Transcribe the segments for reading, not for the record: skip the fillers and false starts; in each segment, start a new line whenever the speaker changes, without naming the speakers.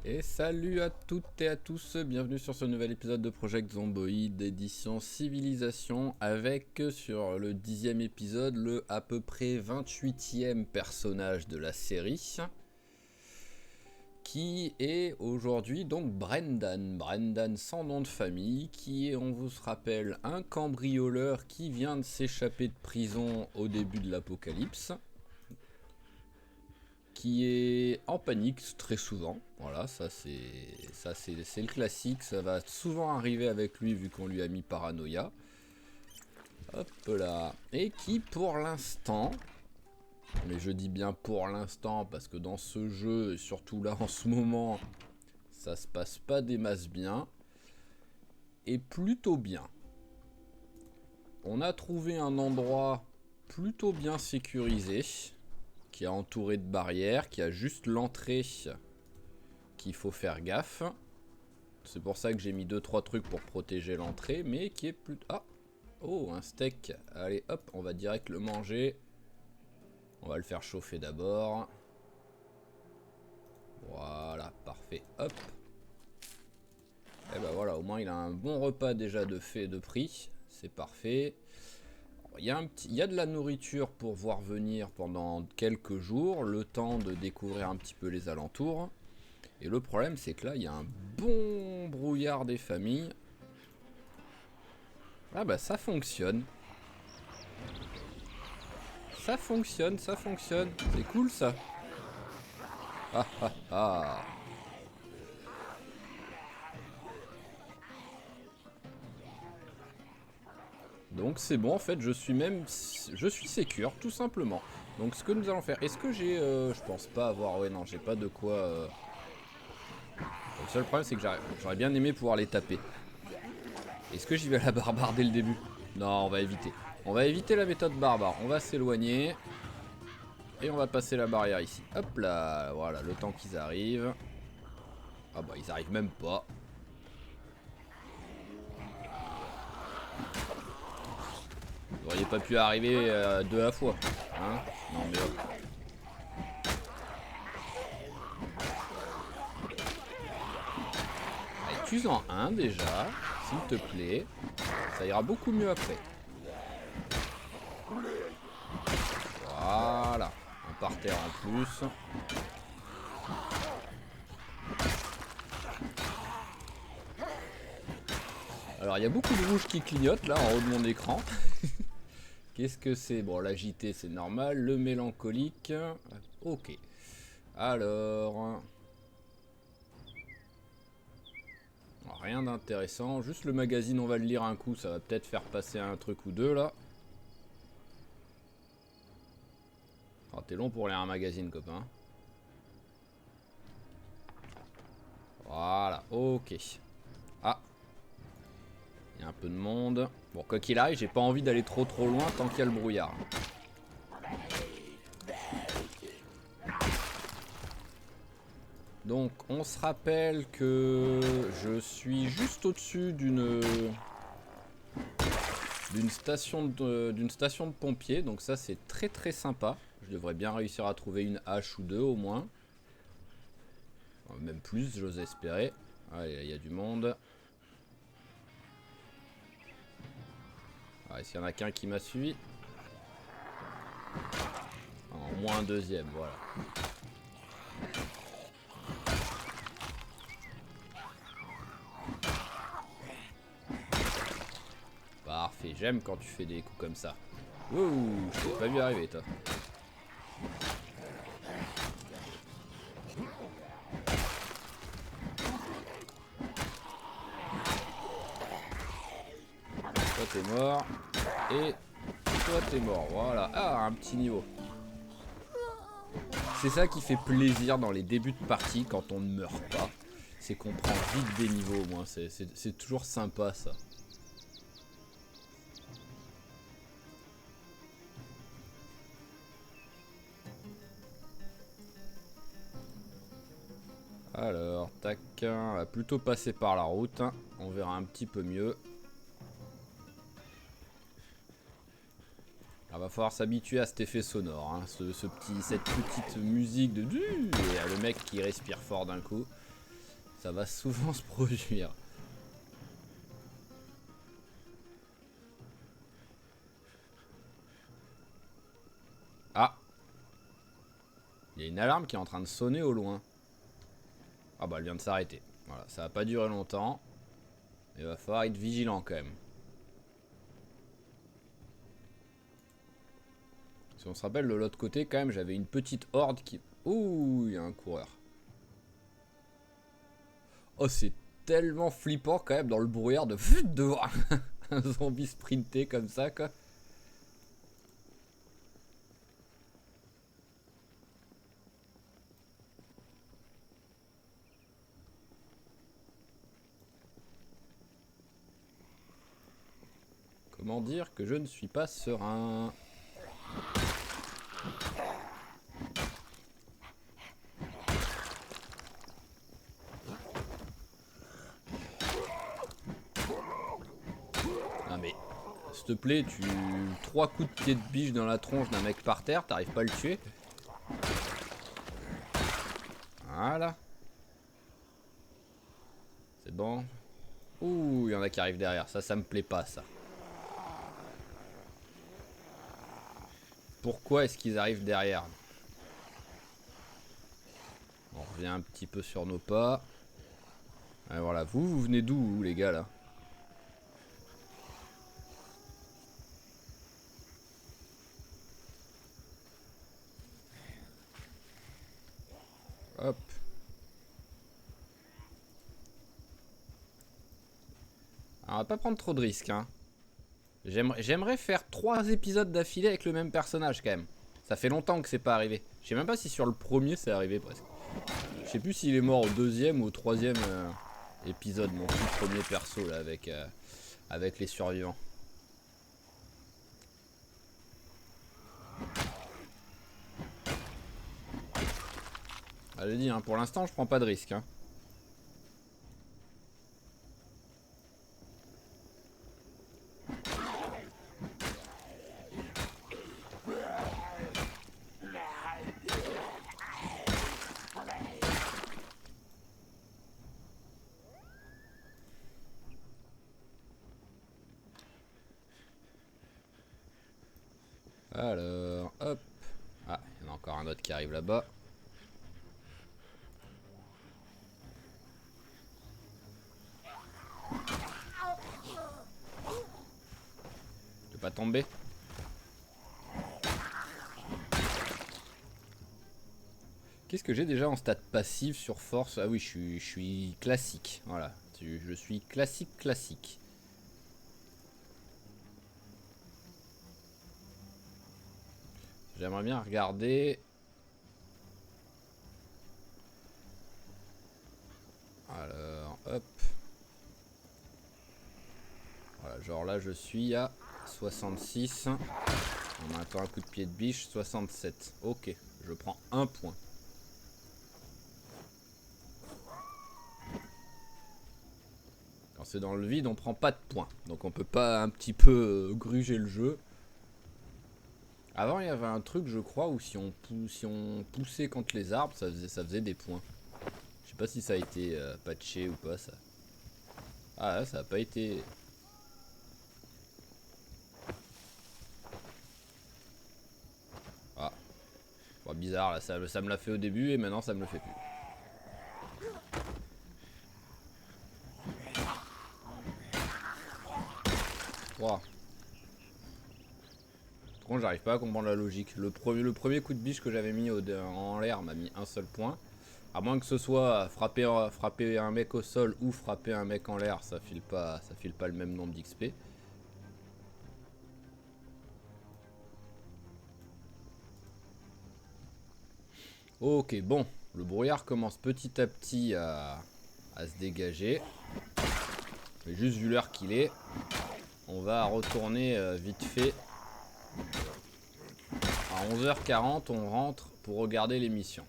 Et salut à toutes et à tous, bienvenue sur ce nouvel épisode de Project Zomboid édition Civilisation avec sur le 10e épisode le à peu près 28e personnage de la série qui est aujourd'hui donc Brendan sans nom de famille, qui est, on vous se rappelle, un cambrioleur qui vient de s'échapper de prison au début de l'apocalypse, qui est en panique très souvent. Voilà, ça c'est le classique, ça va souvent arriver avec lui vu qu'on lui a mis paranoïa. Hop là. Et qui pour l'instant, mais je dis bien pour l'instant parce que dans ce jeu, et surtout là en ce moment, ça se passe pas des masses bien, et plutôt bien. On a trouvé un endroit plutôt bien sécurisé, qui est entouré de barrières, qui a juste l'entrée qu'il faut faire gaffe. C'est pour ça que j'ai mis 2-3 trucs pour protéger l'entrée, mais qui est plus... Ah! Oh, un steak. Allez, hop, on va direct le manger. On va le faire chauffer d'abord. Voilà, parfait. Hop. Et ben voilà, au moins il a un bon repas déjà de fait de prix. C'est parfait. Il y a de la nourriture pour voir venir pendant quelques jours, le temps de découvrir un petit peu les alentours. Et le problème, c'est que là, il y a un bon brouillard des familles. Ah bah ça fonctionne. Ça fonctionne, ça fonctionne. C'est cool ça. Ah ah ah. Donc c'est bon, en fait, je suis sécure, tout simplement. Donc ce que nous allons faire, est-ce que j'ai... je pense pas avoir... Ouais non, j'ai pas de quoi... Le seul problème, c'est que j'aurais bien aimé pouvoir les taper. Est-ce que j'y vais à la barbare dès le début? Non, on va éviter. On va éviter la méthode barbare. On va s'éloigner. Et on va passer la barrière ici. Hop là, voilà, le temps qu'ils arrivent. Ah bah, ils arrivent même pas. Vous auriez pas pu arriver deux à la fois. Hein? Non mais hop. Allez, tue-en un déjà, s'il te plaît. Ça ira beaucoup mieux après. Voilà. Un par terre en plus. Alors il y a beaucoup de rouge qui clignote là en haut de mon écran. Qu'est-ce que c'est? Bon, l'agité c'est normal. Le mélancolique. Ok. Alors... Rien d'intéressant. Juste le magazine, on va le lire un coup. Ça va peut-être faire passer un truc ou deux là. Oh, t'es long pour lire un magazine, copain. Voilà, ok. Ah. Il y a un peu de monde. Bon, quoi qu'il arrive, j'ai pas envie d'aller trop loin tant qu'il y a le brouillard. Donc, on se rappelle que je suis juste au-dessus d'une station de pompiers. Donc ça, c'est très sympa. Je devrais bien réussir à trouver une hache ou deux au moins. Même plus, j'ose espérer. Allez, il y a du monde. Est-ce qu'il y en a qu'un qui m'a suivi? Au moins un deuxième, voilà. Parfait, j'aime quand tu fais des coups comme ça. Ouh, je t'ai pas vu arriver, toi. Toi, t'es mort. Et toi, t'es mort. Voilà. Ah, un petit niveau. C'est ça qui fait plaisir dans les débuts de partie quand on ne meurt pas. C'est qu'on prend vite des niveaux au moins. C'est toujours sympa, ça. Alors, tac, on va plutôt passer par la route, on verra un petit peu mieux. Il va falloir s'habituer à cet effet sonore, cette petite musique de... Et le mec qui respire fort d'un coup. Ça va souvent se produire. Ah! Il y a une alarme qui est en train de sonner au loin. Ah bah elle vient de s'arrêter. Voilà, ça va pas durer longtemps. Il va falloir être vigilant quand même. Si on se rappelle de l'autre côté quand même, j'avais une petite horde qui... Ouh, il y a un coureur. Oh, c'est tellement flippant quand même dans le brouillard de voir un zombie sprinter comme ça quoi. Comment dire que je ne suis pas serein? Ah mais, s'il te plaît, tu... 3 coups de pied de biche dans la tronche d'un mec par terre, t'arrives pas à le tuer? Voilà. C'est bon. Ouh, il y en a qui arrivent derrière, ça me plaît pas ça. Pourquoi est-ce qu'ils arrivent derrière? On revient un petit peu sur nos pas. Et voilà, vous venez d'où les gars là? Hop. Alors, on va pas prendre trop de risques hein. J'aimerais faire 3 épisodes d'affilée avec le même personnage quand même. Ça fait longtemps que c'est pas arrivé. Je sais même pas si sur le premier c'est arrivé presque. Je sais plus s'il est mort au deuxième ou au troisième épisode, mon tout premier perso là avec les survivants. Allez-y, hein, pour l'instant je prends pas de risque. Hein. Alors, hop. Ah, il y en a encore un autre qui arrive là-bas. Tu veux pas tomber? Qu'est-ce que j'ai déjà en stat passif sur force? Ah oui, je suis classique. Voilà, je suis classique. J'aimerais bien regarder. Alors, hop. Voilà, genre là je suis à 66. On a encore un coup de pied de biche, 67. Ok, je prends un point. Quand c'est dans le vide, on prend pas de points. Donc on peut pas un petit peu gruger le jeu. Avant, il y avait un truc, je crois, où si on poussait contre les arbres, ça faisait des points. Je sais pas si ça a été patché ou pas, ça. Ah, là, ça a pas été... Ah, bon, bizarre, là, ça me l'a fait au début et maintenant ça me le fait plus. Wow. Par contre, j'arrive pas à comprendre la logique. Le premier coup de biche que j'avais mis en l'air m'a mis un seul point. À moins que ce soit frapper un mec au sol ou frapper un mec en l'air, ça file pas le même nombre d'XP. Ok, bon, le brouillard commence petit à petit à se dégager. Mais juste vu l'heure qu'il est, on va retourner vite fait. À 11h40, on rentre pour regarder l'émission.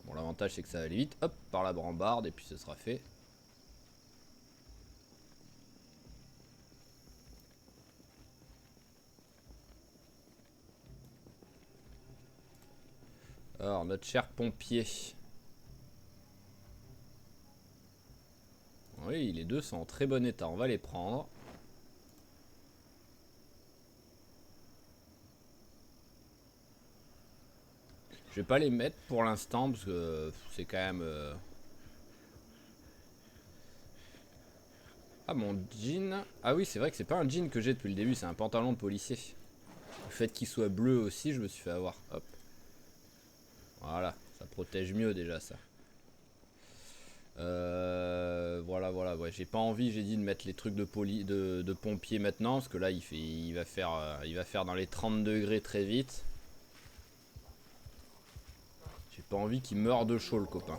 Bon, l'avantage c'est que ça va aller vite. Hop, par la brambarde et puis ce sera fait. Alors, notre cher pompier. Oui, les deux sont en très bon état. On va les prendre. Je vais pas les mettre pour l'instant parce que c'est quand même... Ah, mon jean... Ah oui, c'est vrai que c'est pas un jean que j'ai depuis le début, c'est un pantalon de policier. Le fait qu'il soit bleu aussi, je me suis fait avoir. Hop. Voilà, ça protège mieux déjà ça. Voilà, ouais, j'ai pas envie, j'ai dit de mettre les trucs de pompier maintenant, parce que là il va faire dans les 30 degrés très vite. J'ai pas envie qu'il meure de chaud le copain.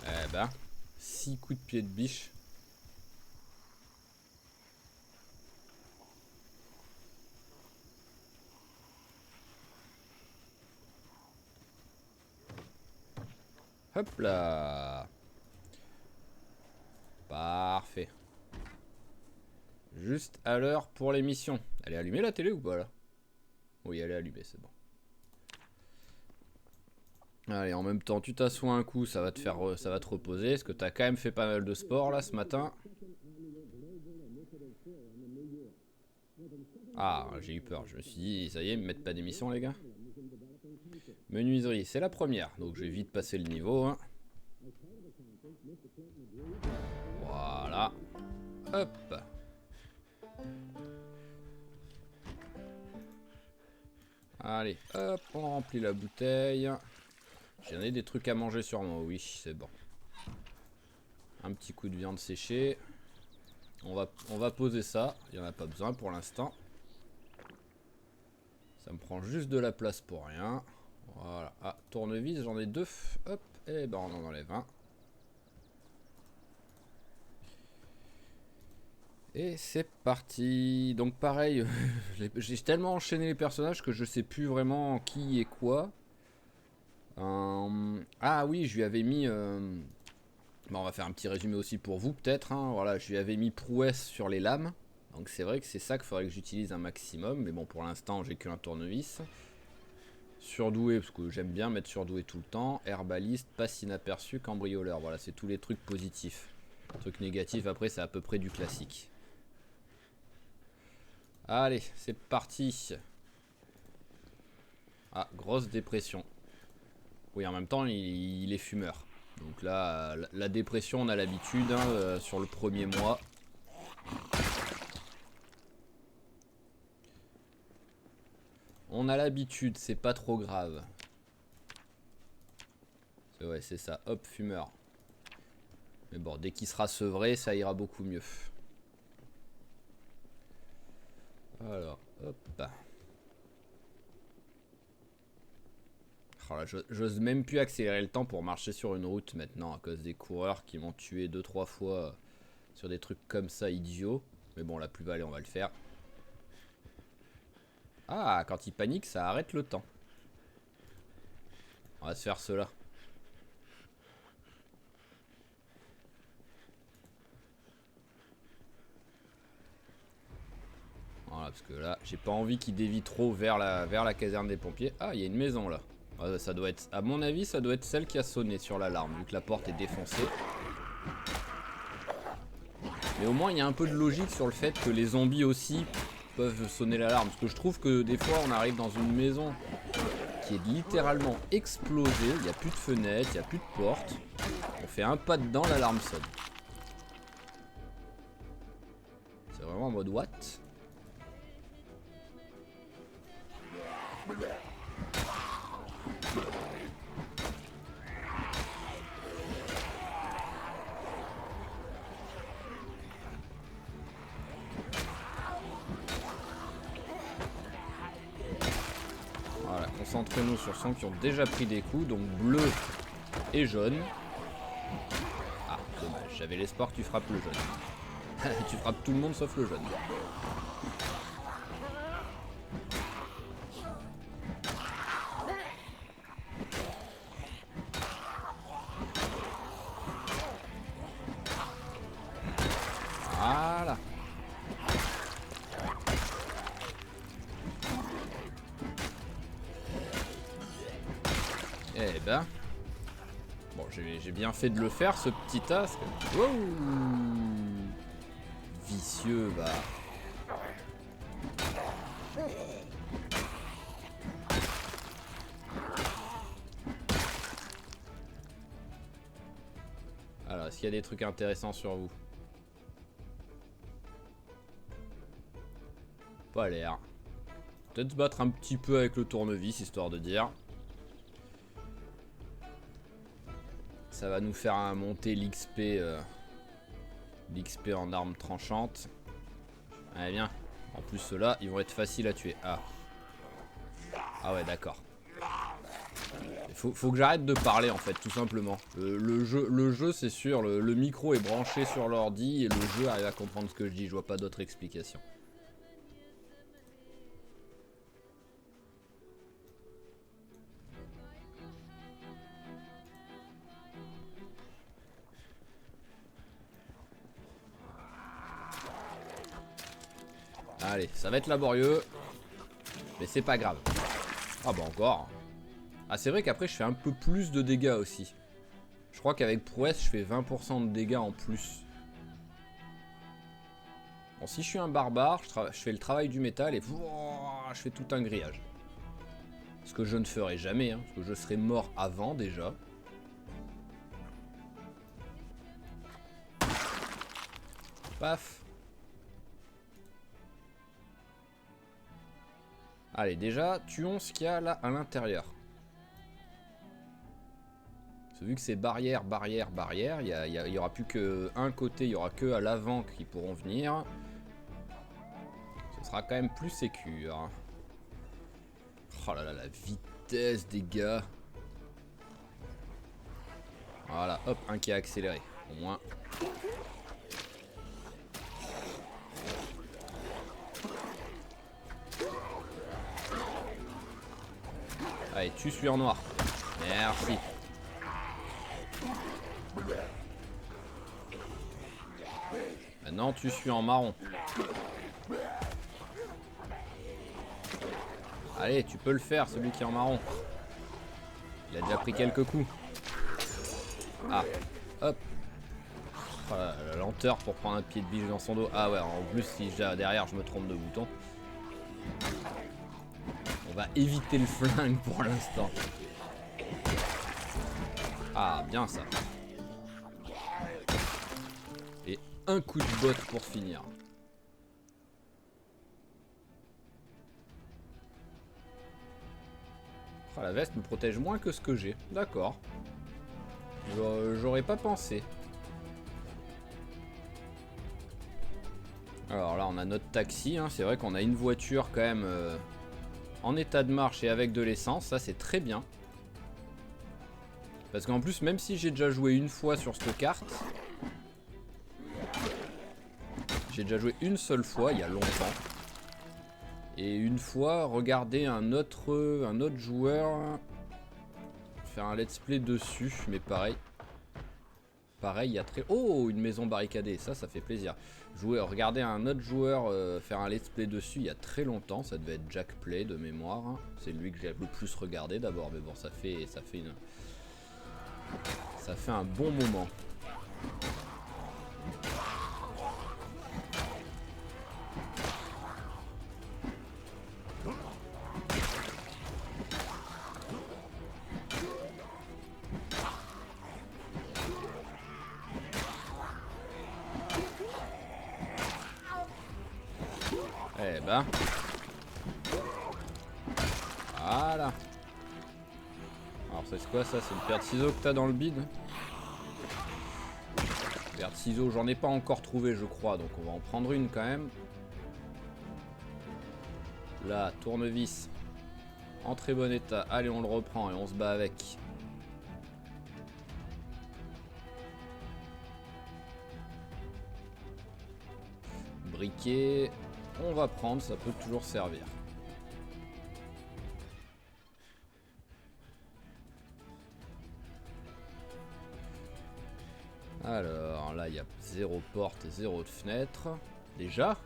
Eh ben, 6 coups de pied de biche. Hop là. Parfait. Juste à l'heure pour l'émission. Elle est allumée la télé ou pas là? Oui, elle est allumée, c'est bon. Allez, en même temps, tu t'assois un coup, ça va te reposer, parce que t'as quand même fait pas mal de sport là ce matin. Ah, j'ai eu peur, je me suis dit, ça y est, ils me mettent pas d'émission les gars. Menuiserie, c'est la première, donc je vais vite passer le niveau. Hein. Voilà. Hop. Allez, hop, on remplit la bouteille. J'en ai des trucs à manger sur moi, oui, c'est bon. Un petit coup de viande séchée. On va poser ça, il n'y en a pas besoin pour l'instant. Ça me prend juste de la place pour rien. Voilà. Ah, tournevis, j'en ai 2. Hop, et ben on en enlève un. Et c'est parti. Donc pareil, j'ai tellement enchaîné les personnages que je sais plus vraiment qui est quoi. Ah oui, je lui avais mis... Bon, on va faire un petit résumé aussi pour vous peut-être. Hein. Voilà, je lui avais mis prouesse sur les lames. Donc c'est vrai que c'est ça qu'il faudrait que j'utilise un maximum. Mais bon, pour l'instant, j'ai qu'un tournevis. Surdoué, parce que j'aime bien mettre surdoué tout le temps. Herbaliste, passe inaperçu, cambrioleur. Voilà, c'est tous les trucs positifs. Trucs négatifs, après, c'est à peu près du classique. Allez, c'est parti. Ah, grosse dépression. Oui, en même temps, il est fumeur. Donc là, la dépression, on a l'habitude hein, sur le premier mois. On a l'habitude, c'est pas trop grave. Ouais, c'est ça. Hop, fumeur. Mais bon, dès qu'il sera sevré, ça ira beaucoup mieux. Alors, hop. Oh là, j'ose même plus accélérer le temps pour marcher sur une route maintenant à cause des coureurs qui m'ont tué 2-3 fois sur des trucs comme ça idiots. Mais bon, la plus allez, on va le faire. Ah, quand il panique, ça arrête le temps. On va se faire cela. Voilà, parce que là, j'ai pas envie qu'il dévie trop vers la caserne des pompiers. Ah, il y a une maison là. Ah, ça doit être, à mon avis, ça doit être celle qui a sonné sur l'alarme, vu que la porte est défoncée. Mais au moins, il y a un peu de logique sur le fait que les zombies aussi peuvent sonner l'alarme. Parce que je trouve que des fois, on arrive dans une maison qui est littéralement explosée. Il n'y a plus de fenêtres, il n'y a plus de porte. On fait un pas dedans, l'alarme sonne. C'est vraiment en mode what? Voilà, concentrez-nous sur ceux qui ont déjà pris des coups, donc bleu et jaune. Ah, dommage, j'avais l'espoir que tu frappes le jaune. Tu frappes tout le monde sauf le jaune. Voilà. Eh ben. Bon, j'ai bien fait de le faire, ce petit tas. Wow. Vicieux, bah. Alors, est-ce qu'il y a des trucs intéressants sur vous? Pas l'air. Peut-être se battre un petit peu avec le tournevis, histoire de dire. Ça va nous faire monter l'XP l'XP en armes tranchantes. Allez, viens. En plus, ceux-là, ils vont être faciles à tuer. Ah. Ah ouais, d'accord. Faut que j'arrête de parler, en fait, tout simplement. Le jeu c'est sûr, le micro est branché sur l'ordi et le jeu arrive à comprendre ce que je dis. Je vois pas d'autre explication. Allez, ça va être laborieux. Mais c'est pas grave. Ah bah encore. Ah, c'est vrai qu'après je fais un peu plus de dégâts aussi. Je crois qu'avec prouesse je fais 20% de dégâts en plus. Bon, si je suis un barbare, je fais le travail du métal et je fais tout un grillage. Ce que je ne ferai jamais, hein, parce que je serai mort avant déjà. Paf. Allez, déjà, tuons ce qu'il y a là à l'intérieur. Vu que c'est barrière, barrière, barrière, il y aura plus qu'un côté, il y aura que à l'avant qui pourront venir. Ce sera quand même plus sécure. Oh là là, la vitesse des gars. Voilà, hop, un qui a accéléré, au moins. Allez, tu suis en noir. Merci. Maintenant, tu suis en marron. Allez, tu peux le faire, celui qui est en marron. Il a déjà pris quelques coups. Ah, hop. Oh, la lenteur pour prendre un pied de biche dans son dos. Ah ouais, en plus, si derrière je me trompe de bouton. On va éviter le flingue pour l'instant. Ah, bien ça. Et un coup de botte pour finir. Oh, la veste me protège moins que ce que j'ai. D'accord. J'aurais pas pensé. Alors là, on a notre taxi. Hein. C'est vrai qu'on a une voiture quand même en état de marche et avec de l'essence. Ça, c'est très bien. Parce qu'en plus, même si j'ai déjà joué une fois sur cette carte, j'ai déjà joué une seule fois, il y a longtemps. Et une fois, regardez un autre joueur faire un let's play dessus, mais pareil. Pareil, il y a très... Oh, une maison barricadée, ça fait plaisir. Regardez un autre joueur faire un let's play dessus il y a très longtemps, ça devait être Jack Play de mémoire. Hein. C'est lui que j'ai le plus regardé d'abord, mais bon, ça fait un bon moment. Eh ben. Voilà. Alors c'est quoi ça? C'est une paire de ciseaux que t'as dans le bide? Paire de ciseaux, j'en ai pas encore trouvé je crois, donc on va en prendre une quand même. Là, tournevis. En très bon état. Allez, on le reprend et on se bat avec. Briquet. On va prendre, ça peut toujours servir. Alors là, il y a 0 porte et 0 de fenêtre. Déjà.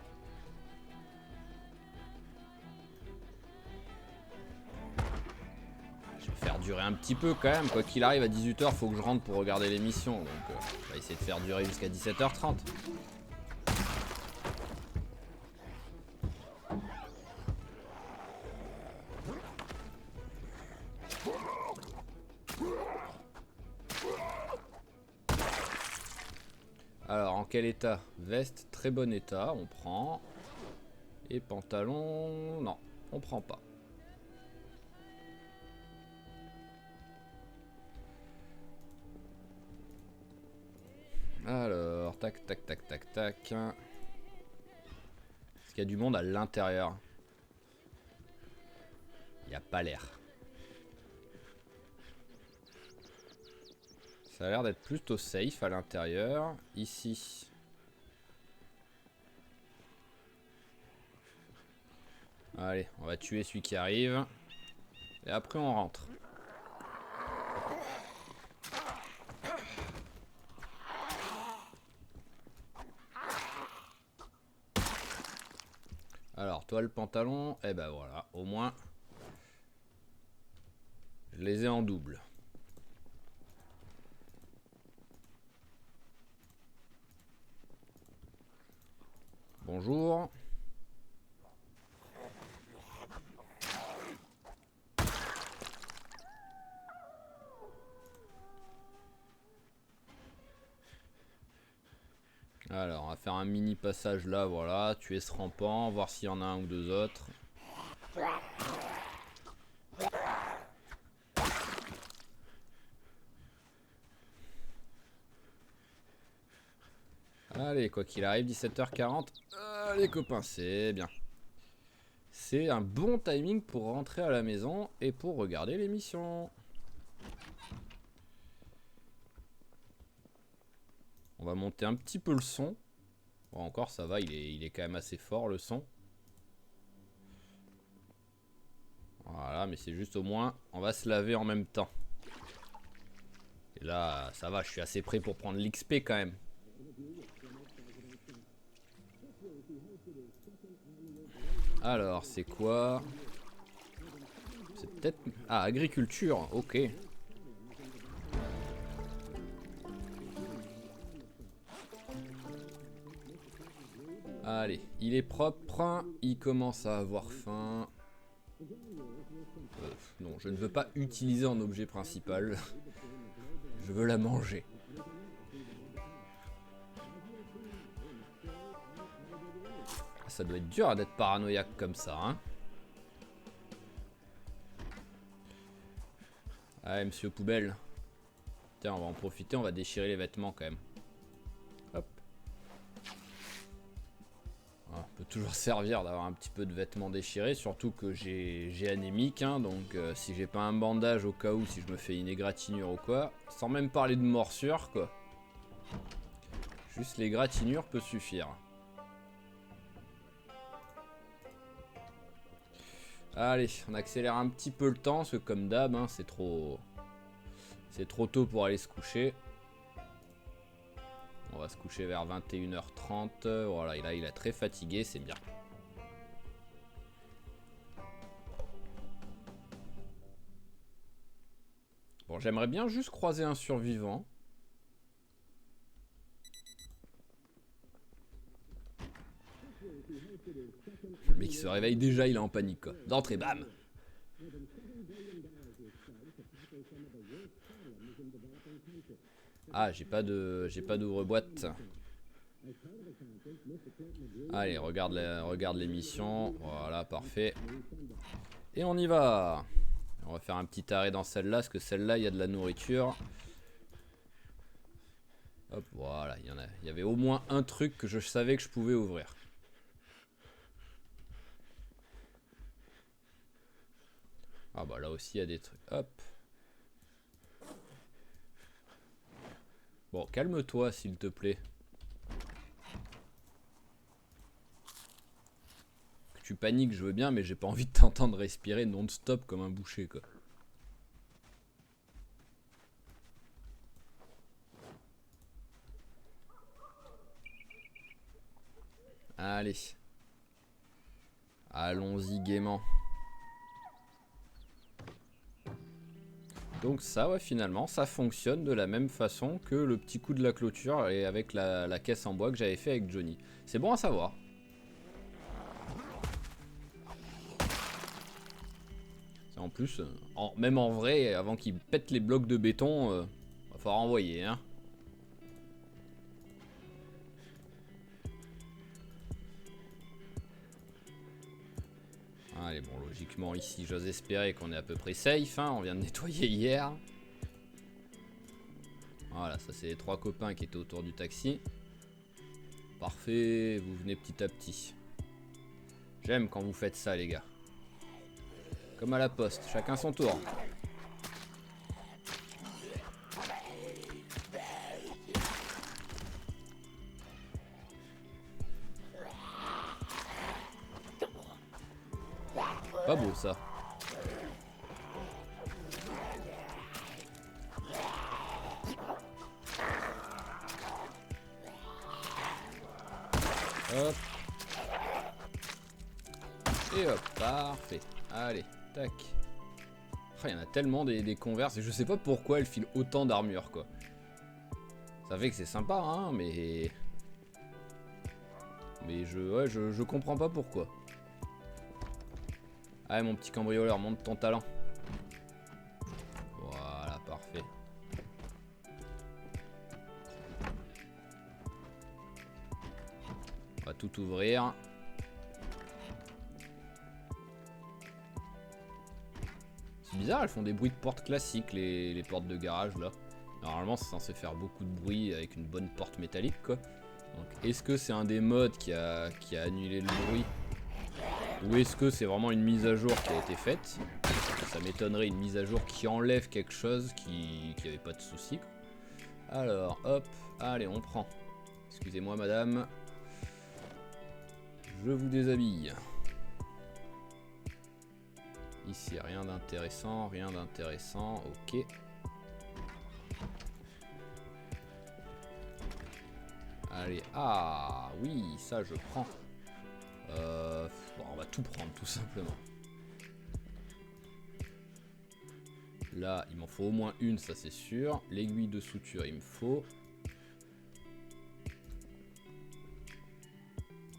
Je vais faire durer un petit peu quand même. Quoi qu'il arrive, à 18h, faut que je rentre pour regarder l'émission. Donc, on va essayer de faire durer jusqu'à 17h30. Alors, en quel état? Veste, très bon état, on prend. Et pantalon, non, on prend pas. Alors, tac, tac, tac, tac, tac. Est-ce qu'il y a du monde à l'intérieur? Il n'y a pas l'air. Ça a l'air d'être plutôt safe à l'intérieur. Ici. Allez, on va tuer celui qui arrive. Et après on rentre. Alors, toi le pantalon, eh ben voilà, au moins, je les ai en double. Bonjour. Alors, on va faire un mini passage là, voilà, tuer ce rampant, voir s'il y en a un ou deux autres. Allez, quoi qu'il arrive, 17h40. Les copains, c'est bien. C'est un bon timing pour rentrer à la maison et pour regarder l'émission. On va monter un petit peu le son. Bon, encore ça va, il est quand même assez fort le son. Voilà, mais c'est juste au moins, on va se laver en même temps. Et là, ça va, je suis assez prêt pour prendre l'XP quand même. Alors, c'est quoi? C'est peut-être... Ah, agriculture, ok. Allez, il est propre, il commence à avoir faim. Non, je ne veux pas utiliser en objet principal. Je veux la manger. Ça doit être dur d'être paranoïaque comme ça, hein. Allez, monsieur poubelle. Tiens, on va en profiter, on va déchirer les vêtements quand même. Hop. Voilà, peut toujours servir d'avoir un petit peu de vêtements déchirés, surtout que j'ai anémique, hein, donc si j'ai pas un bandage au cas où, si je me fais une égratignure ou quoi, sans même parler de morsure, quoi. Juste l'égratignure peut suffire. Allez, on accélère un petit peu le temps, parce que comme d'hab, hein, c'est trop tôt pour aller se coucher. On va se coucher vers 21h30. Voilà, et là, il est très fatigué, c'est bien. Bon, j'aimerais bien juste croiser un survivant. Le mec se réveille déjà, il est en panique, quoi. D'entrée, bam! Ah, j'ai pas d'ouvre-boîte. Allez, regarde l'émission. Voilà, parfait. Et on y va. On va faire un petit arrêt dans celle-là, parce que celle-là, il y a de la nourriture. Hop, voilà, il y avait au moins un truc que je savais que je pouvais ouvrir. Ah bah là aussi, il y a des trucs. Hop. Bon, calme-toi, s'il te plaît. Que tu paniques, je veux bien, mais j'ai pas envie de t'entendre respirer non-stop comme un boucher, quoi. Allez. Allons-y gaiement. Donc ça, ouais, finalement, ça fonctionne de la même façon que le petit coup de la clôture et avec la caisse en bois que j'avais fait avec Johnny. C'est bon à savoir. En plus, même en vrai, avant qu'il pète les blocs de béton, va falloir envoyer, hein. Allez, bon, logiquement, ici, j'ose espérer qu'on est à peu près safe, hein. On vient de nettoyer hier. Voilà, ça c'est les 3 copains qui étaient autour du taxi. Parfait, vous venez petit à petit. J'aime quand vous faites ça, les gars. Comme à la poste, chacun son tour. Pas beau ça. Hop. Et hop, parfait. Allez, tac. Il y en a tellement des converses et je sais pas pourquoi elles filent autant d'armure quoi. Ça fait que c'est sympa hein, mais je comprends pas pourquoi. Allez mon petit cambrioleur, montre ton talent. Voilà, parfait. On va tout ouvrir. C'est bizarre, elles font des bruits de porte classiques, les portes de garage là. Normalement c'est censé faire beaucoup de bruit avec une bonne porte métallique quoi. Donc est-ce que c'est un des mods qui a annulé le bruit? Ou est-ce que c'est vraiment une mise à jour qui a été faite? Ça m'étonnerait une mise à jour qui enlève quelque chose qui avait pas de souci. Alors hop, allez on prend. Excusez-moi madame. Je vous déshabille. Ici rien d'intéressant, ok. Allez, ah oui, ça je prends. Bon, on va tout prendre tout simplement. Là, il m'en faut au moins une, ça c'est sûr. L'aiguille de suture, il me faut.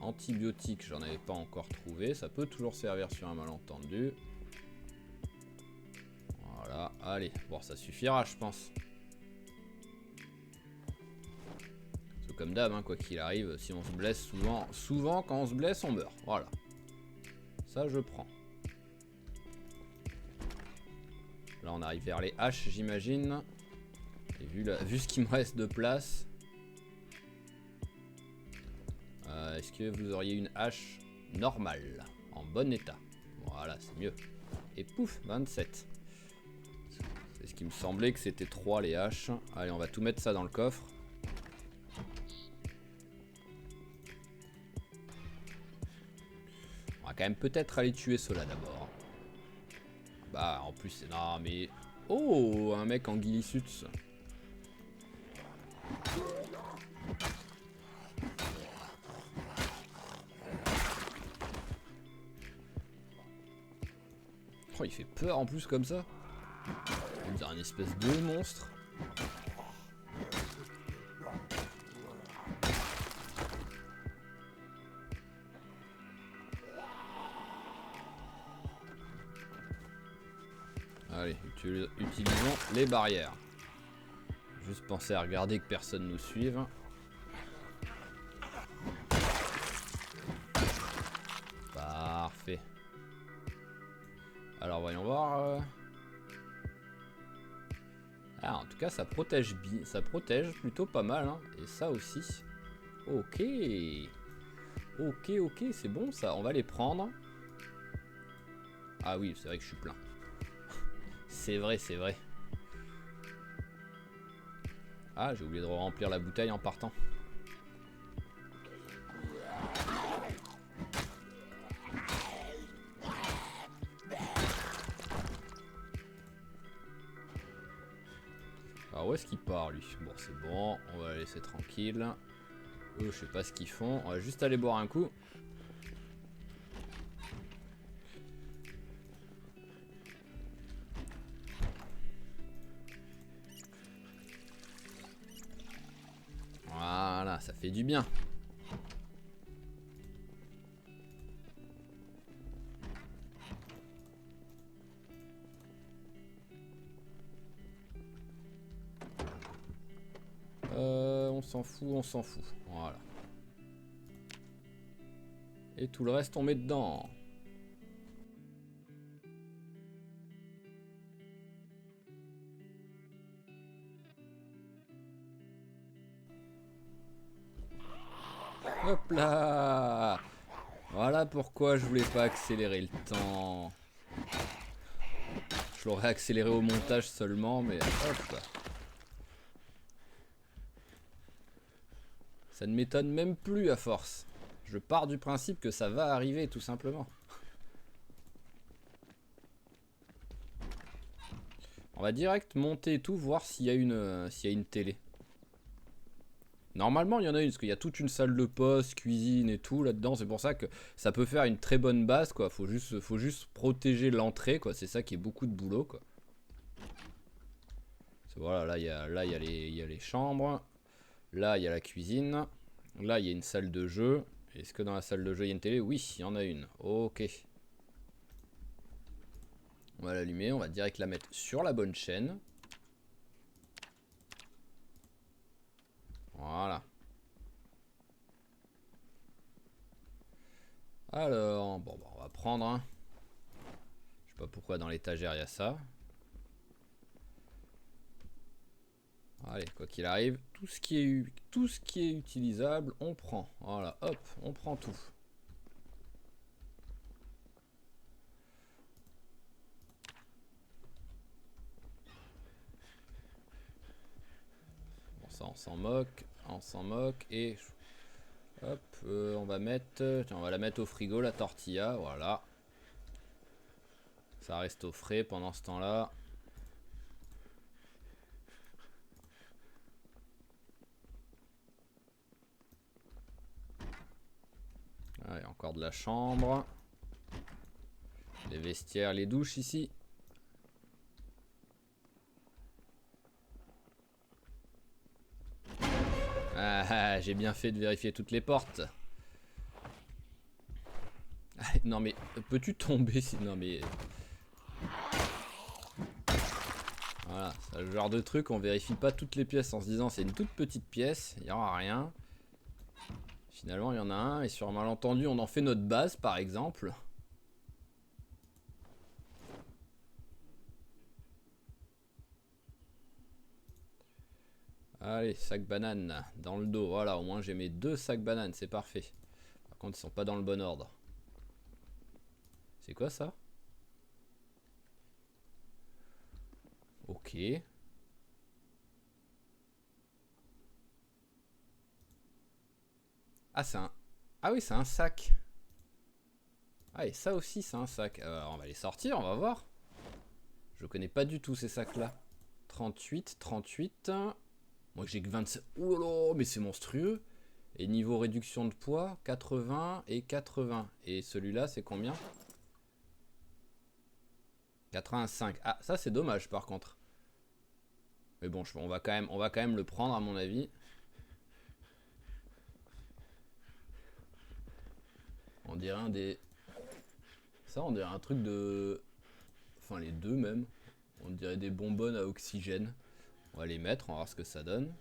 Antibiotiques, j'en avais pas encore trouvé. Ça peut toujours servir sur un malentendu. Voilà, allez, bon, ça suffira, je pense. C'est comme d'hab, hein, quoi qu'il arrive, si on se blesse, souvent quand on se blesse, on meurt. Voilà. Ça, je prends. Là, on arrive vers les haches, j'imagine. Et vu ce qu'il me reste de place... Est-ce que vous auriez une hache normale, en bon état? Voilà, c'est mieux. Et pouf, 27. C'est ce qui me semblait que c'était 3 les haches. Allez, on va tout mettre ça dans le coffre. On va quand même peut-être aller tuer ceux-là d'abord. Bah, en plus, c'est... Non, mais... Oh, un mec en Gillisuts. Oh, il fait peur en plus comme ça. On dirait un espèce de monstre. Allez, utilisons les barrières. Juste penser à regarder que personne nous suive. Parfait. Alors voyons voir. Ah, en tout cas, ça protège bien, ça protège plutôt pas mal, hein. Et ça aussi. Ok. Ok, c'est bon ça. On va les prendre. Ah oui, c'est vrai que je suis plein. C'est vrai. Ah, j'ai oublié de remplir la bouteille en partant. Alors où est-ce qu'il part lui? Bon, c'est bon, on va la laisser tranquille. Eux, je sais pas ce qu'ils font. On va juste aller boire un coup. fait du bien. On s'en fout, on s'en fout. Voilà. Et tout le reste, on met dedans. Hop là! Voilà pourquoi je voulais pas accélérer le temps. Je l'aurais accéléré au montage seulement, mais hop. Ça ne m'étonne même plus à force. Je pars du principe que ça va arriver tout simplement. On va direct monter et tout, voir s'il y a une télé. Normalement, il y en a une, parce qu'il y a toute une salle de poste, cuisine et tout là-dedans. C'est pour ça que ça peut faire une très bonne base, quoi. Faut juste protéger l'entrée, quoi. C'est ça qui est beaucoup de boulot, quoi. Voilà, là, il y a les chambres. Là, il y a la cuisine. Là, il y a une salle de jeu. Est-ce que dans la salle de jeu, il y a une télé? Oui, il y en a une. Ok. On va l'allumer. On va direct la mettre sur la bonne chaîne. Voilà. Alors, bon, bah, on va prendre. Hein. Je sais pas pourquoi dans l'étagère, il y a ça. Allez, quoi qu'il arrive, tout ce qui est utilisable, on prend. Voilà, hop, on prend tout. Bon, ça, on s'en moque, et hop, on va mettre, tiens, on va la mettre au frigo, la tortilla, voilà. Ça reste au frais pendant ce temps-là. Allez, encore de la chambre. Les vestiaires, les douches ici. Ah, j'ai bien fait de vérifier toutes les portes. Non mais, peux-tu tomber si... Non mais... Voilà, c'est le genre de truc, on vérifie pas toutes les pièces en se disant c'est une toute petite pièce, il n'y aura rien. Finalement il y en a un, et sur un malentendu on en fait notre base par exemple. Allez, sac banane dans le dos, voilà, au moins j'ai mes 2 sacs bananes, c'est parfait. Par contre ils sont pas dans le bon ordre. C'est quoi ça? Ok. Ah c'est un... Ah oui c'est un sac. Ah et ça aussi c'est un sac. On va les sortir, on va voir. Je connais pas du tout ces sacs là. 38, 38. Moi j'ai que 27. Oh là là, mais c'est monstrueux. Et niveau réduction de poids, 80 et 80. Et celui-là c'est combien? 85. Ah ça c'est dommage par contre. Mais bon, on va quand même le prendre à mon avis. On dirait un des... Ça on dirait un truc de... Enfin les deux même. On dirait des bonbonnes à oxygène. On va les mettre, on va voir ce que ça donne.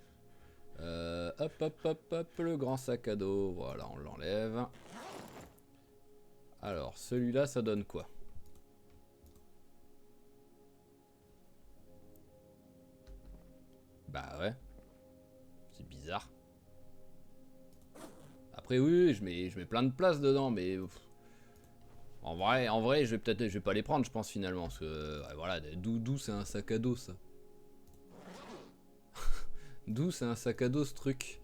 Hop, hop, hop, hop, le grand sac à dos. Voilà, on l'enlève. Alors, celui-là, ça donne quoi? Bah ouais. C'est bizarre. Après, oui, je mets plein de place dedans, mais... En vrai, je vais pas les prendre, je pense, finalement. Parce que, ouais, voilà, d'où c'est un sac à dos, ça. D'où c'est un sac à dos, ce truc.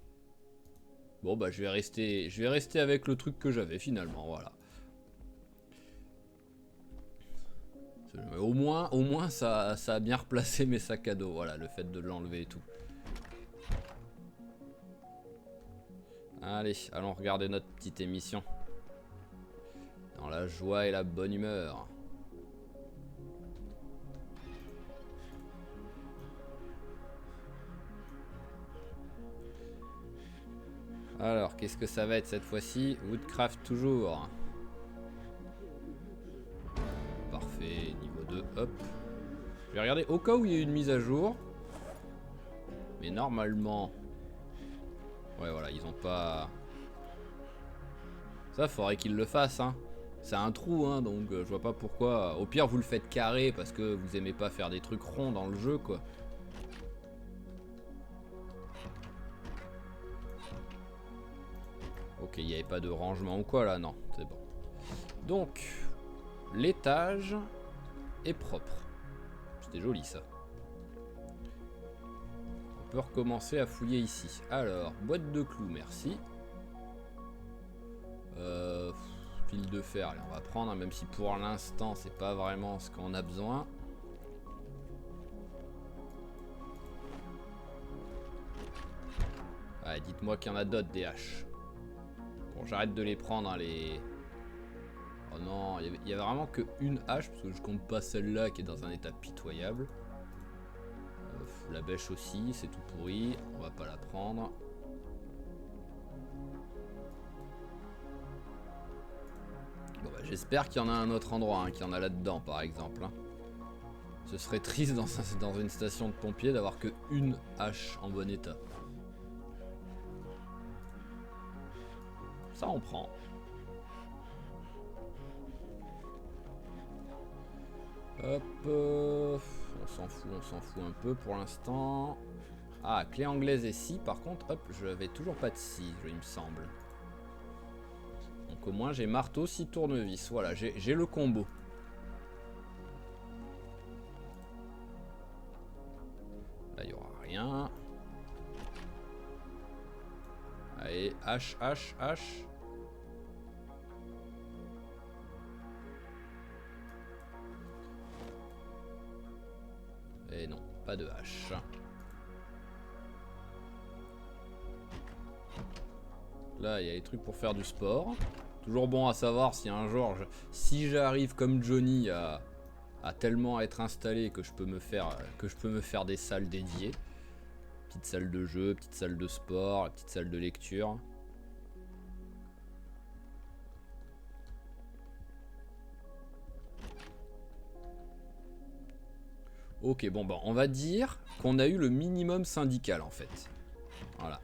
Bon, bah, je vais rester avec le truc que j'avais, finalement, voilà. Au moins ça a bien replacé mes sacs à dos, voilà, le fait de l'enlever et tout. Allez, allons regarder notre petite émission. Dans la joie et la bonne humeur. Alors, qu'est-ce que ça va être cette fois-ci? Woodcraft toujours. Parfait, niveau 2, hop. Je vais regarder au cas où il y a une mise à jour. Mais normalement... Ouais, voilà, ils ont pas... Ça, faudrait qu'ils le fassent, hein. C'est un trou, hein, donc je vois pas pourquoi. Au pire, vous le faites carré parce que vous aimez pas faire des trucs ronds dans le jeu, quoi. Ok, il n'y avait pas de rangement ou quoi, là? Non, c'est bon. Donc, l'étage est propre. C'était joli, ça. On peut recommencer à fouiller ici. Alors, boîte de clous, merci. Fil de fer, allez, on va prendre, hein, même si pour l'instant c'est pas vraiment ce qu'on a besoin. Allez, dites-moi qu'il y en a d'autres des haches. Bon, j'arrête de les prendre, hein, les... Oh non, il y avait vraiment que une hache, parce que je compte pas celle-là qui est dans un état pitoyable. La bêche aussi, c'est tout pourri, on va pas la prendre. Bon bah, j'espère qu'il y en a un autre endroit, hein, qu'il y en a là-dedans par exemple. Hein. Ce serait triste dans une station de pompiers d'avoir que une hache en bon état. Ça on prend. Hop, on s'en fout un peu pour l'instant. Ah, clé anglaise et scie, par contre, hop, je n'avais toujours pas de scie, il me semble. Donc au moins j'ai marteau, scie, tournevis, voilà, j'ai le combo. Là, il n'y aura rien. Allez, hache. Et non, pas de hache. Là, il y a des trucs pour faire du sport. Toujours bon à savoir si un jour, si j'arrive comme Johnny à tellement être installé que je peux me faire des salles dédiées. Petite salle de jeu, petite salle de sport, petite salle de lecture. Ok, bon, bah, on va dire qu'on a eu le minimum syndical en fait. Voilà,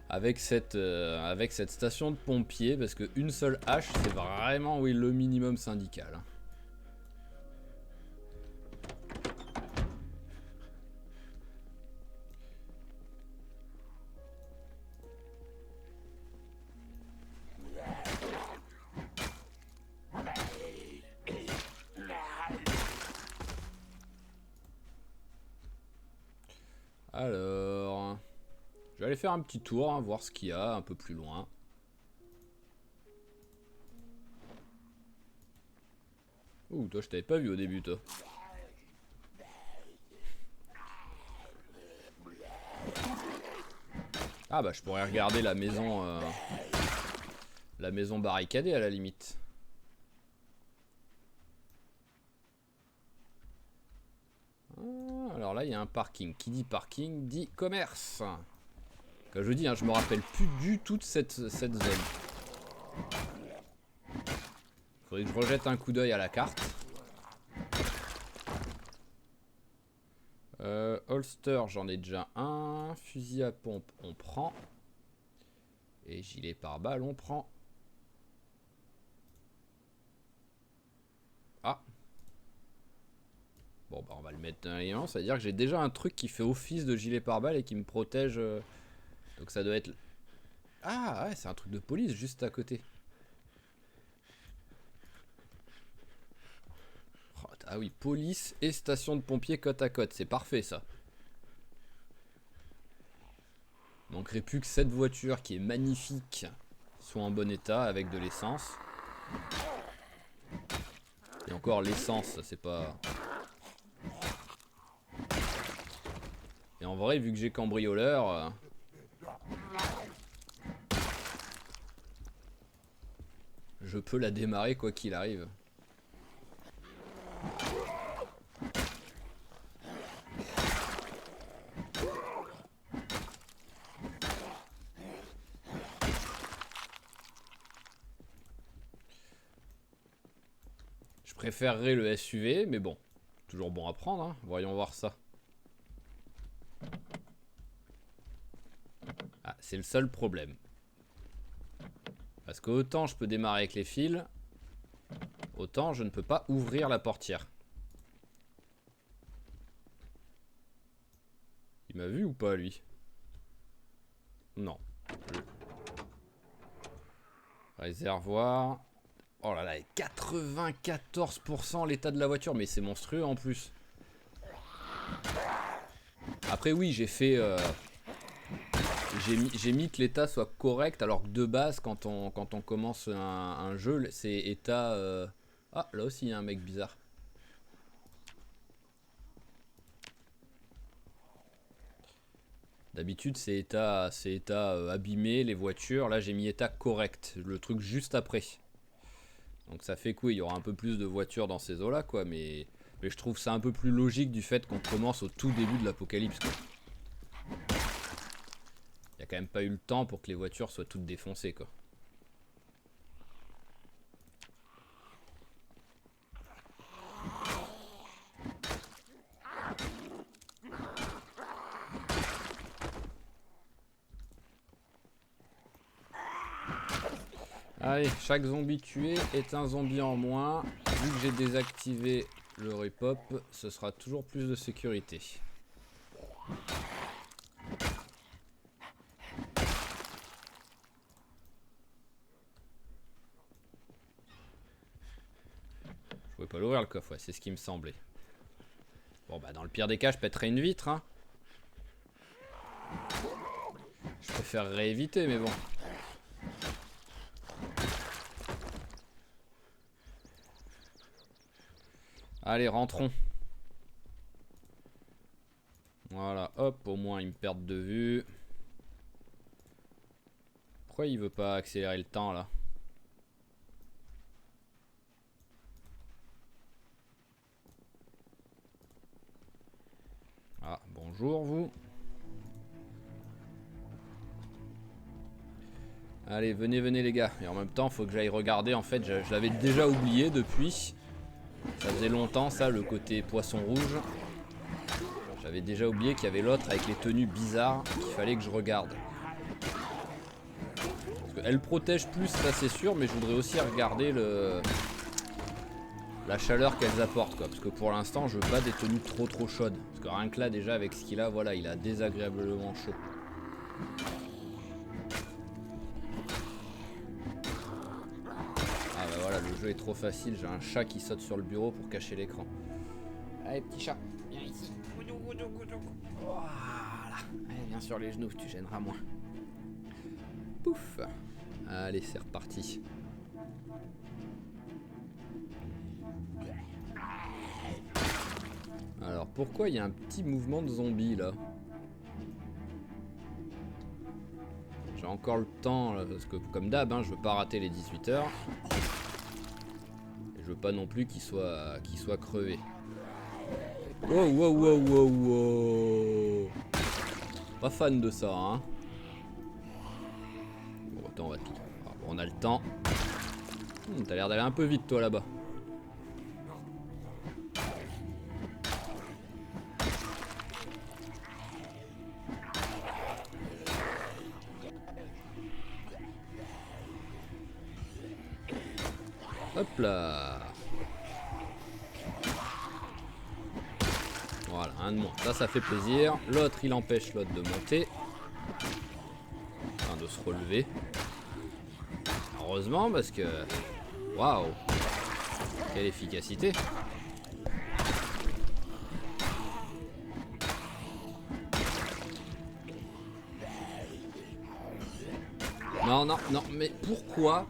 avec cette station de pompiers, parce qu'une seule hache, c'est vraiment, oui, le minimum syndical. Alors, je vais aller faire un petit tour, hein, voir ce qu'il y a un peu plus loin. Ouh, toi je t'avais pas vu au début, toi. Ah bah je pourrais regarder la maison barricadée à la limite. Alors là il y a un parking. Qui dit parking dit commerce. Comme je dis, hein, je me rappelle plus du tout de cette zone. Faudrait que je rejette un coup d'œil à la carte. Holster, j'en ai déjà un. Fusil à pompe, on prend. Et gilet pare-balles, on prend. Ah. Bon, bah on va le mettre derrière. Ça veut dire que j'ai déjà un truc qui fait office de gilet pare-balles et qui me protège. Donc ça doit être... Ah, ouais, c'est un truc de police juste à côté. Oh, ah oui, police et station de pompiers côte à côte. C'est parfait, ça. Il manquerait plus que cette voiture qui est magnifique soit en bon état avec de l'essence. Et encore, l'essence, c'est pas... Et en vrai, vu que j'ai cambrioleur... je peux la démarrer quoi qu'il arrive. préférerais le SUV, mais bon. Toujours bon à prendre, hein. Voyons voir ça. Ah, c'est le seul problème. Parce que autant je peux démarrer avec les fils, autant je ne peux pas ouvrir la portière. Il m'a vu ou pas, lui? Non. Réservoir. Oh là là, 94% l'état de la voiture, mais c'est monstrueux en plus. Après oui, j'ai fait... j'ai mis que l'état soit correct, alors que de base, quand on commence un jeu, c'est état... Ah, là aussi il y a un mec bizarre. D'habitude c'est état abîmé, les voitures. Là j'ai mis état correct, le truc juste après. Donc ça fait quoi, il y aura un peu plus de voitures dans ces eaux là quoi, mais je trouve ça un peu plus logique du fait qu'on commence au tout début de l'apocalypse. Il n'y a quand même pas eu le temps pour que les voitures soient toutes défoncées quoi. Allez, chaque zombie tué est un zombie en moins. Vu que j'ai désactivé le repop, ce sera toujours plus de sécurité. Je pouvais pas l'ouvrir le coffre, ouais, c'est ce qui me semblait. Bon bah dans le pire des cas, je pèterai une vitre, hein. Je préférerais éviter, mais bon. Allez, rentrons. Voilà, hop, au moins ils me perdent de vue. Pourquoi il veut pas accélérer le temps là? Ah, bonjour vous. Allez, venez, venez les gars. Et en même temps, faut que j'aille regarder. En fait, je l'avais déjà oublié depuis. Ça faisait longtemps ça, le côté poisson rouge. J'avais déjà oublié qu'il y avait l'autre avec les tenues bizarres qu'il fallait que je regarde. Parce qu'elle protège plus, ça c'est sûr, mais je voudrais aussi regarder la chaleur qu'elles apportent quoi. Parce que pour l'instant, je veux pas des tenues trop chaudes. Parce que rien que là, déjà avec ce qu'il a, voilà, il a désagréablement chaud. Ah bah voilà, le jeu est trop facile. J'ai un chat qui saute sur le bureau pour cacher l'écran. Allez, petit chat, viens ici. Voilà. Allez, viens sur les genoux, tu gêneras moins. Pouf. Allez, c'est reparti. Alors, pourquoi il y a un petit mouvement de zombie là? J'ai encore le temps, là, parce que comme d'hab, hein, je veux pas rater les 18h. Et je veux pas non plus qu'il soit crevé. Wow, wow, wow, wow, wow. Pas fan de ça, hein. Bon, attends, on va tout. Ah, bon, on a le temps. T'as l'air d'aller un peu vite, toi, là-bas. Hop là. Voilà, un de moins. Ça fait plaisir. L'autre, il empêche l'autre de monter. Enfin, de se relever. Heureusement, parce que... Waouh. Quelle efficacité. Non, non, non, mais pourquoi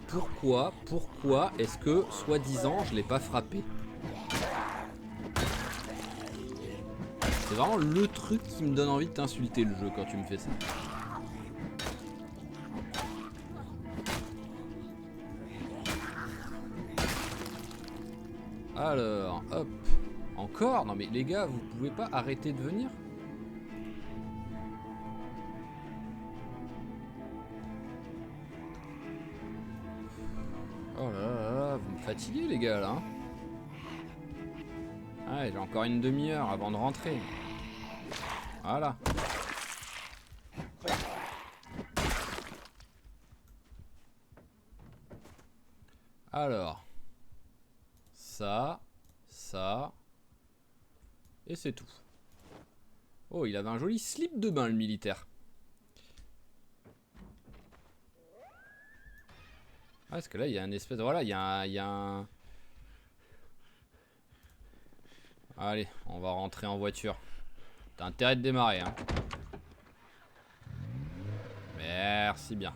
est-ce que, soi-disant, je l'ai pas frappé? C'est vraiment le truc qui me donne envie de t'insulter, le jeu, quand tu me fais ça. Alors, hop. Encore? Non mais les gars, vous pouvez pas arrêter de venir? Oh là là là, vous me fatiguez les gars là. Hein. Ouais, j'ai encore une demi-heure avant de rentrer. Voilà. Alors. Ça. Et c'est tout. Oh, il avait un joli slip de bain, le militaire. Ah, parce que là, il y a un espèce de... Voilà, il y a un... Allez, on va rentrer en voiture. T'as intérêt de démarrer, hein. Merci bien.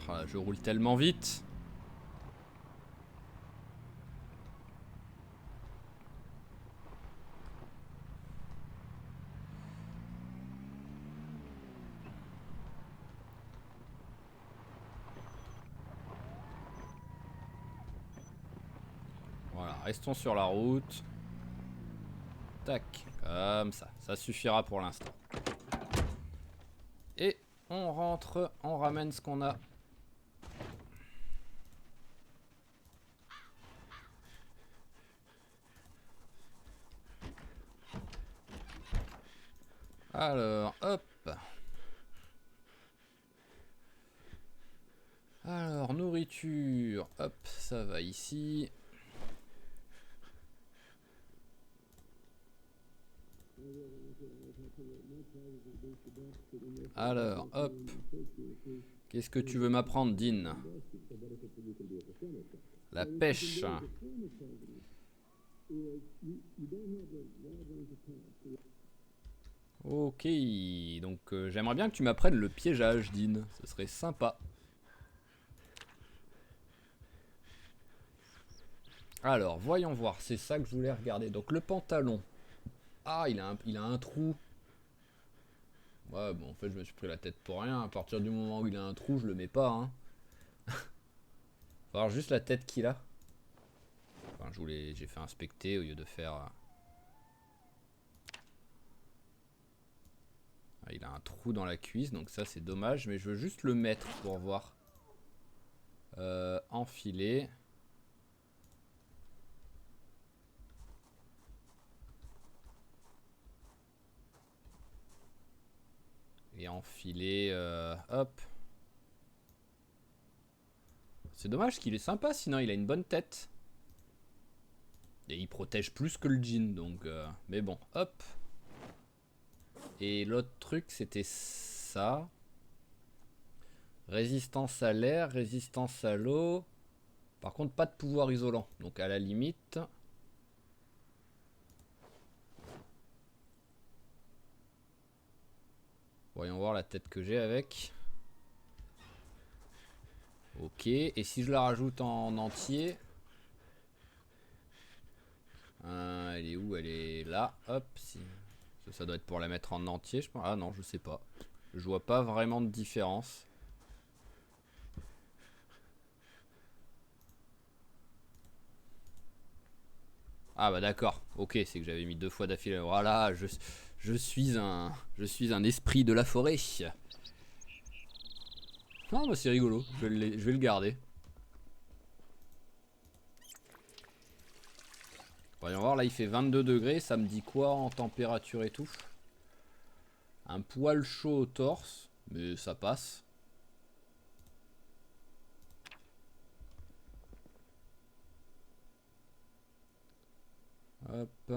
Oh là, je roule tellement vite. Voilà, restons sur la route. Tac, comme ça. Ça suffira pour l'instant. Et on rentre, on ramène ce qu'on a. Alors, hop. Alors, nourriture. Hop, ça va ici. Alors, hop. Qu'est-ce que tu veux m'apprendre, Dean? La pêche. Ok, donc j'aimerais bien que tu m'apprennes le piégeage, Dean. Ce serait sympa. Alors, voyons voir, c'est ça que je voulais regarder. Donc le pantalon. Ah, il a un trou. Ouais, bon, en fait, je me suis pris la tête pour rien. À partir du moment où il a un trou, je le mets pas, hein. Faut voir juste la tête qu'il a. Enfin, j'ai fait inspecter au lieu de faire... Ah, il a un trou dans la cuisse, donc ça c'est dommage. Mais je veux juste le mettre pour voir. Enfiler. Et enfiler... hop. C'est dommage qu'il est sympa, sinon il a une bonne tête. Et il protège plus que le jean, donc... mais bon, hop. Et l'autre truc, c'était ça. Résistance à l'air, résistance à l'eau. Par contre, pas de pouvoir isolant. Donc à la limite... Voyons voir la tête que j'ai avec. Ok, et si je la rajoute en entier... elle est où? Elle est là. Hop, si... ça doit être pour la mettre en entier, je pense. Ah non, je sais pas. Je vois pas vraiment de différence. Ah bah d'accord. Ok, c'est que j'avais mis 2 fois d'affilée. Voilà, je suis un esprit de la forêt. Ah bah c'est rigolo. Je vais le garder. Voyons voir, là il fait 22 degrés. Ça me dit quoi en température et tout? Un poil chaud au torse, mais ça passe. Hop.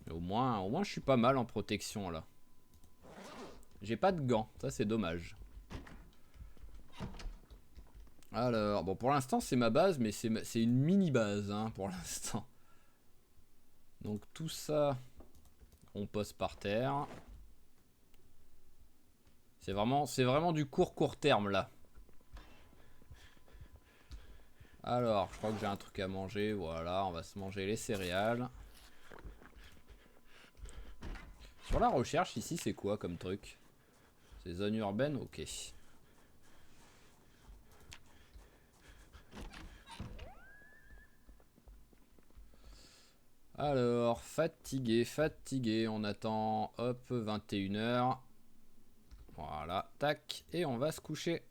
Au moins je suis pas mal en protection là. J'ai pas de gants, ça c'est dommage. Alors, bon pour l'instant c'est ma base, mais c'est une mini base hein, pour l'instant. Donc tout ça, on pose par terre. C'est vraiment du court terme là. Alors, je crois que j'ai un truc à manger. Voilà, on va se manger les céréales. Sur la recherche, ici, c'est quoi comme truc? C'est zone urbaine? Ok. Alors, fatigué, fatigué. On attend, hop, 21h. Voilà, tac. Et on va se coucher.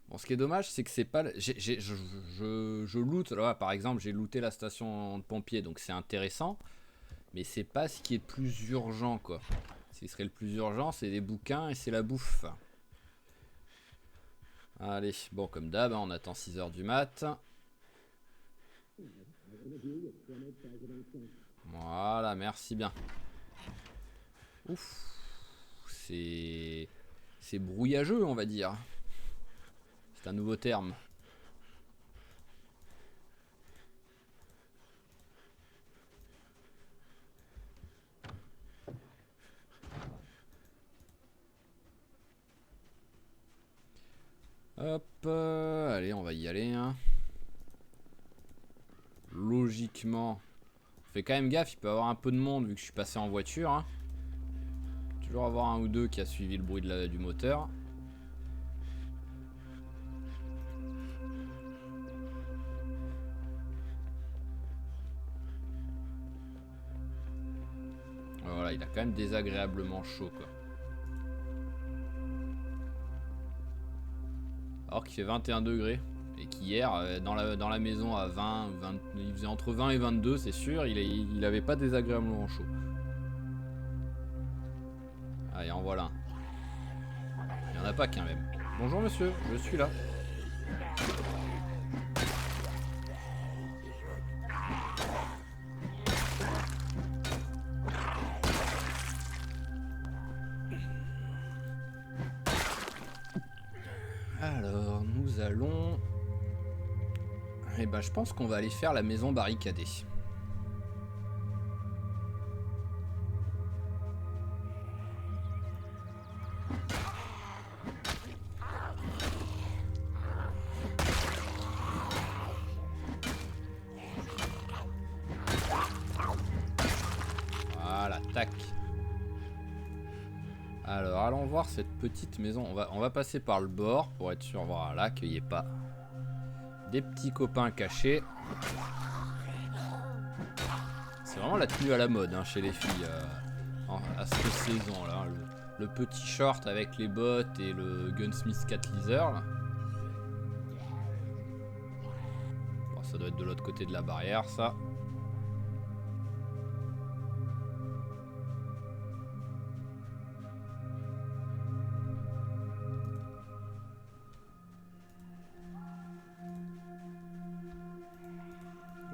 Bon, ce qui est dommage, c'est que c'est pas... Je loot, là, par exemple, j'ai looté la station de pompiers, donc c'est intéressant. Mais c'est pas ce qui est le plus urgent, quoi. Ce qui serait le plus urgent, c'est les bouquins et c'est la bouffe. Allez, bon, comme d'hab, hein, on attend 6h du mat. Voilà, merci bien. Ouf. C'est brouillageux, on va dire. C'est un nouveau terme. Hop, allez, on va y aller. Hein. Logiquement, on fait quand même gaffe, il peut y avoir un peu de monde vu que je suis passé en voiture. Hein. Toujours avoir un ou deux qui a suivi le bruit du moteur. Voilà, il a quand même désagréablement chaud, quoi. Alors qu'il fait 21 degrés. Et qu'hier, dans la maison à 20, il faisait entre 20 et 22, c'est sûr, il avait pas désagréablement chaud. Allez, en voilà un. Il n'y en a pas qu'un même. Bonjour monsieur, je suis là. Alors, nous allons... Eh ben, je pense qu'on va aller faire la maison barricadée. Voilà, tac. Alors, allons voir cette petite maison. On va passer par le bord pour être sûr, voilà, qu'il n'y ait pas des petits copains cachés. C'est vraiment la tenue à la mode hein, chez les filles à cette saison là. Le petit short avec les bottes et le Gunsmith Cat Leather. Là. Bon, ça doit être de l'autre côté de la barrière ça.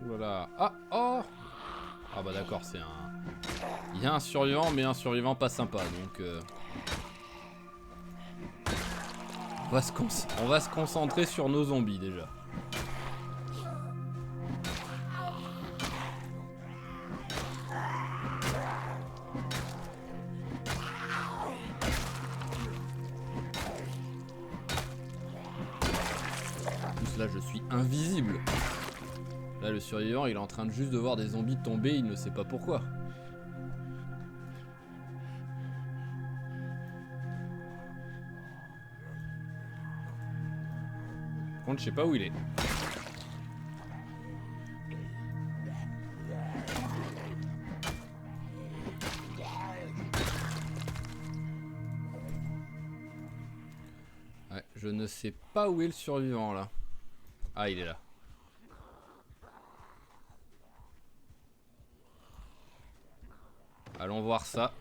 Voilà. Ah, oh! Ah bah d'accord, c'est un... Il y a un survivant, mais un survivant pas sympa, donc... On va se concentrer sur nos zombies, déjà. En plus, là, je suis invisible. Là, le survivant, il est en train de juste de voir des zombies tomber, il ne sait pas pourquoi. Par contre, je sais pas où il est. Ouais, je ne sais pas où est le survivant, là. Ah, il est là. Allons voir ça.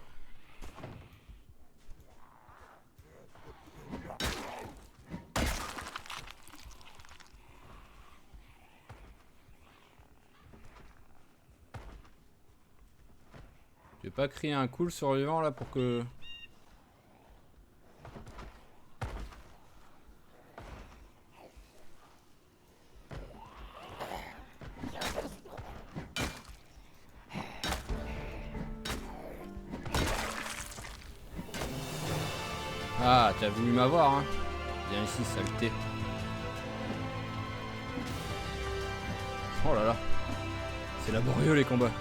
Je vais pas crier un cool survivant là pour que... Ah, t'as voulu m'avoir, hein. Viens ici, saleté. Oh là là. C'est laborieux les combats.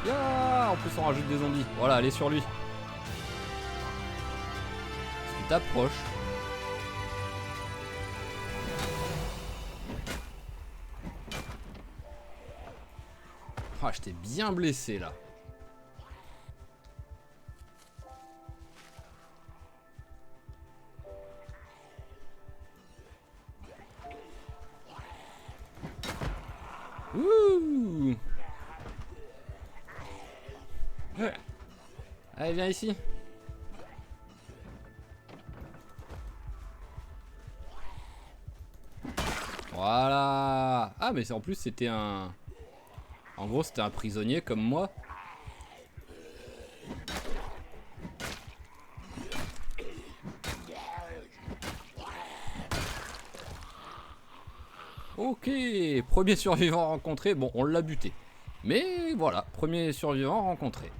Yeah, en plus on rajoute des zombies. Voilà, allez sur lui. Parce que t'approches. Ah, je t'ai bien blessé là. Ouh. Allez, viens ici. Voilà. Ah, mais en plus, c'était un... En gros, c'était un prisonnier comme moi. Ok, premier survivant rencontré. Bon, on l'a buté. Mais voilà, premier survivant rencontré.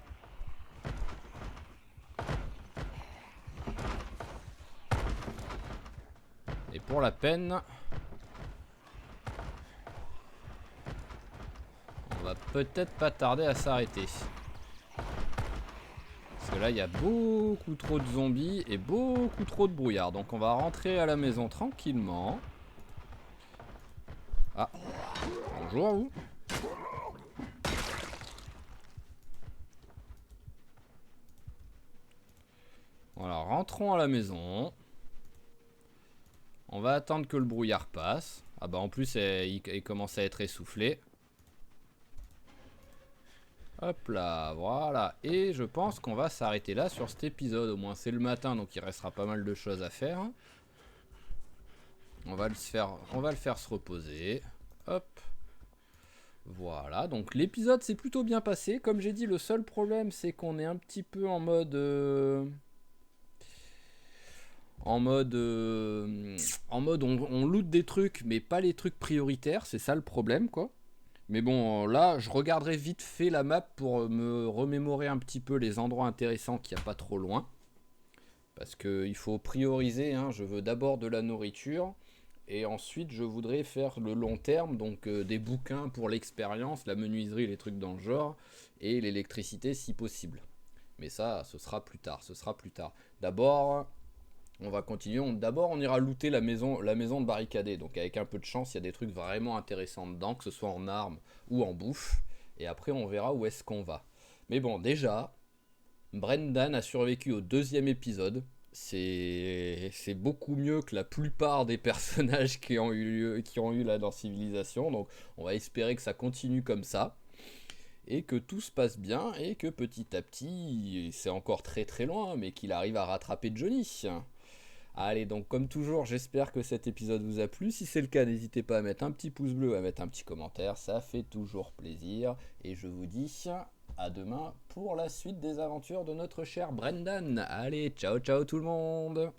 Et pour la peine... On va peut-être pas tarder à s'arrêter. Parce que là, il y a beaucoup trop de zombies et beaucoup trop de brouillard. Donc on va rentrer à la maison tranquillement. Ah, bonjour à vous. Voilà, rentrons à la maison. On va attendre que le brouillard passe. Ah bah en plus, il commence à être essoufflé. Hop là, voilà. Et je pense qu'on va s'arrêter là sur cet épisode. Au moins c'est le matin, donc il restera pas mal de choses à faire. On va le faire se reposer. Hop. Voilà, donc l'épisode s'est plutôt bien passé. Comme j'ai dit, le seul problème c'est qu'on est un petit peu en mode... on loot des trucs, mais pas les trucs prioritaires. C'est ça le problème, quoi. Mais bon, là, je regarderai vite fait la map pour me remémorer un petit peu les endroits intéressants qu'il n'y a pas trop loin. Parce qu'il faut prioriser, hein. Je veux d'abord de la nourriture. Et ensuite, je voudrais faire le long terme, donc des bouquins pour l'expérience, la menuiserie, les trucs dans le genre, et l'électricité si possible. Mais ça, ce sera plus tard, D'abord, on va continuer. D'abord, on ira looter la maison de barricadée. Donc avec un peu de chance, il y a des trucs vraiment intéressants dedans, que ce soit en armes ou en bouffe. Et après, on verra où est-ce qu'on va. Mais bon, déjà, Brendan a survécu au 2e épisode. C'est beaucoup mieux que la plupart des personnages qui ont eu là dans Civilisation. Donc on va espérer que ça continue comme ça. Et que tout se passe bien. Et que petit à petit, c'est encore très très loin, mais qu'il arrive à rattraper Johnny. Allez, donc comme toujours, j'espère que cet épisode vous a plu. Si c'est le cas, n'hésitez pas à mettre un petit pouce bleu, à mettre un petit commentaire. Ça fait toujours plaisir. Et je vous dis à demain pour la suite des aventures de notre cher Brendan. Allez, ciao ciao tout le monde!